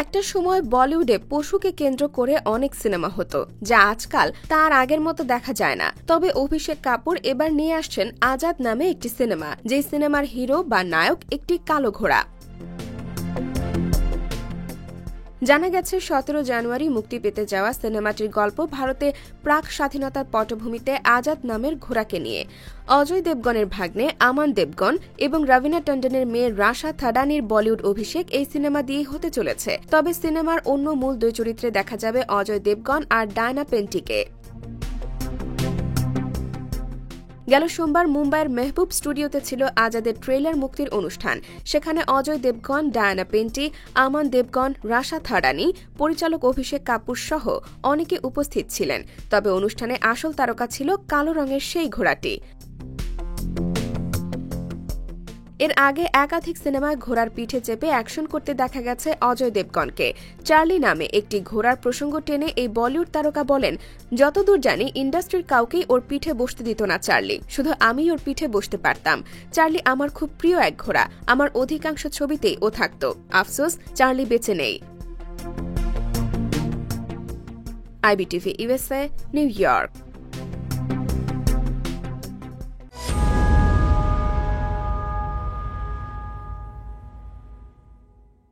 একটা সময় বলিউডে পশুকে কেন্দ্র করে অনেক সিনেমা হতো, যা আজকাল তার আগের মতো দেখা যায় না। তবে অভিষেক কাপুর এবার নিয়ে আসছেন আজাদ নামে একটি সিনেমা, যে সিনেমার হিরো বা নায়ক একটি কালো ঘোড়া। জানা গেছে 17 জানুয়ারি মুক্তি পেতে যাওয়া সিনেমাটির গল্প ভারতে প্রাক স্বাধীনতার পটভূমিতে আজাদ নামের ঘোড়াকে নিয়ে। অজয় দেবগনের ভাগ্নে আমান দেবগন এবং রবিনা টন্ডনের মেয়ে রাশা থাডানির বলিউড অভিষেক এই সিনেমা দিয়েই হতে চলেছে। তবে সিনেমার অন্য মূল দুই চরিত্রে দেখা যাবে অজয় দেবগন আর ডায়না পেন্টিকে। গেল সোমবার মুম্বাইয়ের মেহবুব স্টুডিওতে ছিল আজাদের ট্রেলার মুক্তির অনুষ্ঠান। সেখানে অজয় দেবগন, ডায়ানা পেন্টি, আমান দেবগন, রাশা থাডানি, পরিচালক অভিষেক কাপুর সহ অনেকে উপস্থিত ছিলেন। তবে অনুষ্ঠানে আসল তারকা ছিল কালো রঙের সেই ঘোড়াটি। এর আগে একাধিক সিনেমায় ঘোড়ার পিঠে চেপে অ্যাকশন করতে দেখা গেছে অজয় দেবগনকে। চার্লি নামে একটি ঘোড়ার প্রসঙ্গ টেনে এই বলিউড তারকা বলেন, যতদূর জানি ইন্ডাস্ট্রির কাউকেই ওর পিঠে বসতে দিত না চার্লি, শুধু আমি ওর পিঠে বসতে পারতাম। চার্লি আমার খুব প্রিয় এক ঘোড়া, আমার অধিকাংশ ছবিতেই ও থাকতো। আফসোস চার্লি বেঁচে নেই। IBTV USA, new York.